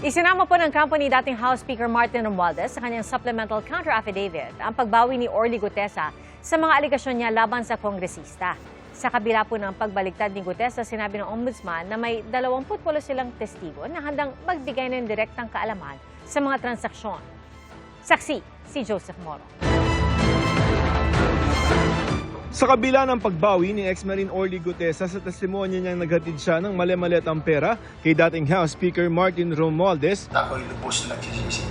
Isinama po ng company dating House Speaker Martin Romualdez sa kanyang supplemental counter-affidavit ang pagbawi ni Orly Gutesa sa mga aligasyon niya laban sa kongresista. Sa kabila po ng pagbaliktad ni Gutesa, sinabi ng ombudsman na may 28 silang testigo na handang magbigay ng direktang kaalaman sa mga transaksyon. Saksi, si Joseph Moro. Sa kabila ng pagbawi ni ex-Marine Orly Gutesa sa testimonya niyang naghatid siya ng mali-maliatang pera kay dating House Speaker Martin Romualdez, ako'y lubos na nagsisisi.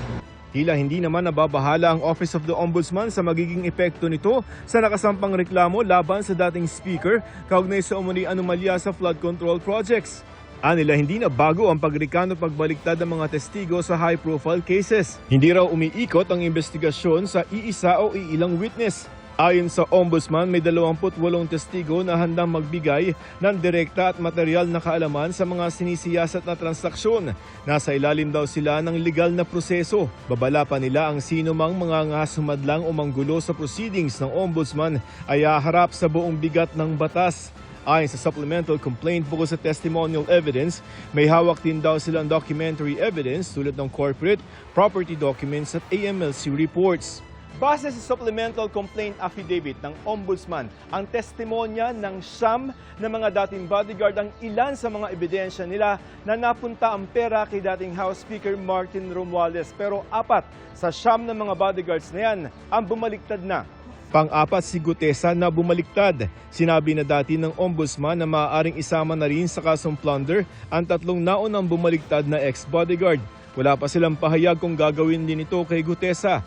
tila hindi naman nababahala ang Office of the Ombudsman sa magiging epekto nito sa nakasampang reklamo laban sa dating Speaker kaugnay sa umuning anomalya sa flood control projects. Anila hindi na bago ang pagrikano pagbaliktad ng mga testigo sa high-profile cases. Hindi raw umiikot ang investigasyon sa iisa o iilang witness. Ayon sa Ombudsman, may 28 testigo na handang magbigay ng direkta at material na kaalaman sa mga sinisiyasat na transaksyon. Nasa ilalim daw sila ng legal na proseso. Babala pa nila ang sino mang mga ngasumadlang o manggulo sa proceedings ng Ombudsman ay haharap sa buong bigat ng batas. Ayon sa supplemental complaint bukod sa testimonial evidence, may hawak din daw silang documentary evidence tulad ng corporate, property documents at AMLC reports. Base sa supplemental complaint affidavit ng Ombudsman, ang testimonya ng siyam na mga dating bodyguard ang ilan sa mga ebidensya nila na napunta ang pera kay dating House Speaker Martin Romualdez. Pero 4 sa siyam na mga bodyguards na yan ang bumaliktad na. Pang-apat si Gutesa na bumaliktad. Sinabi na dati ng Ombudsman na maaaring isama na rin sa kasong plunder ang 3 naunang bumaliktad na ex-bodyguard. Wala pa silang pahayag kung gagawin din ito kay Gutesa.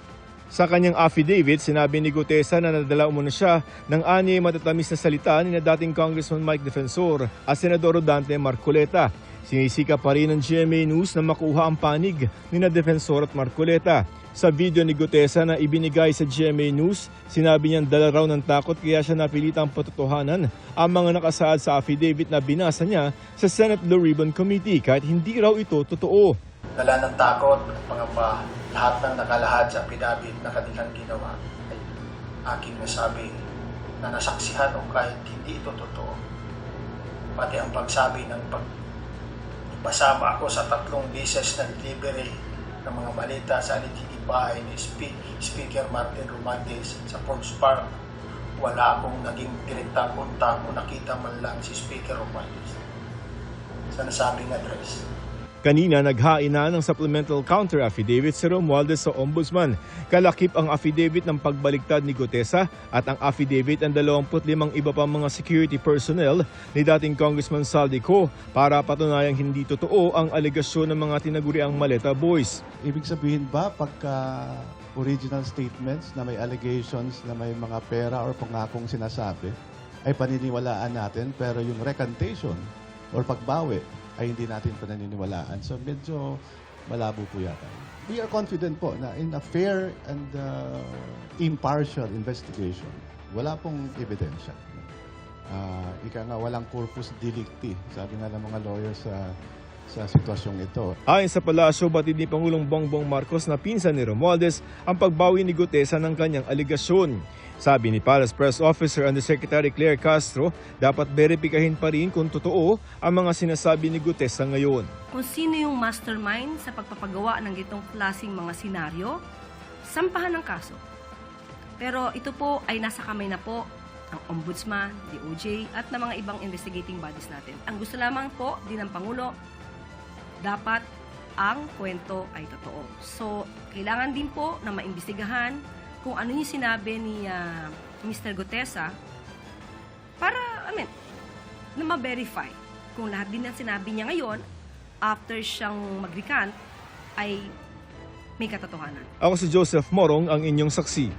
Sa kanyang affidavit, sinabi ni Gutesa na nadala umano siya ng 6 matatamis na salita ni na dating Congressman Mike Defensor at Senador Dante Marcoleta. Sinisika pa rin ng GMA News na makuha ang panig ni na Defensor at Marcoleta. Sa video ni Gutesa na ibinigay sa GMA News, sinabi niyang dala raw ng takot kaya siya napilitang patotohanan ang mga nakasaad sa affidavit na binasa niya sa Senate Blue Ribbon Committee kahit hindi raw ito totoo. Dala ng takot at pangamba, lahat ng nakalahad sa affidavit na kanilang ginawa ay aking nasabi na nasaksihan o kahit hindi ito totoo. Pati ang pagsabi ng pasama ako sa 3 beses na delivery ng mga balita sa alitiding bahay ni Speaker Martin Romualdez sa Forbes Park. Wala akong naging direktang kontak o nakita man lang si Speaker Romualdez sa nasabing address. Kanina naghain na ng supplemental counter-affidavit si Romualdez sa Ombudsman. Kalakip ang affidavit ng pagbaliktad ni Gutesa at ang affidavit ng 25 iba pang mga security personnel ni dating Congressman Saldico para patunayang hindi totoo ang alegasyon ng mga tinaguriang Maleta Boys. Ibig sabihin ba pagka original statements na may allegations na may mga pera or pangakong sinasabi ay paniniwalaan natin pero yung recantation or pagbawi ay hindi natin pananiniwalaan. So medyo malabo po yata. We are confident po na in a fair and impartial investigation, wala pong ebidensya. Ika nga walang corpus delicti, sabi nga ng mga lawyers sa sitwasyong ito. Ayon sa palasyo, batid ni Pangulong Bongbong Marcos na pinsan ni Romualdez ang pagbawi ni Gutesa ng kanyang aligasyon. Sabi ni Palace Press Officer Undersecretary Claire Castro, dapat beripikahin pa rin kung totoo ang mga sinasabi ni Gutesa ngayon. Kung sino yung mastermind sa pagpapagawa ng itong klaseng mga senaryo, sampahan ng kaso. Pero ito po ay nasa kamay na po ang Ombudsman, DOJ at ng mga ibang investigating bodies natin. Ang gusto lamang po din ng Pangulo, dapat ang kwento ay totoo. So, kailangan din po na maimbestigahan kung ano yung sinabi ni Mr. Gutesa para, na ma-verify kung lahat din ng sinabi niya ngayon after siyang mag-recant ay may katotohanan. Ako si Joseph Morong, ang inyong saksi.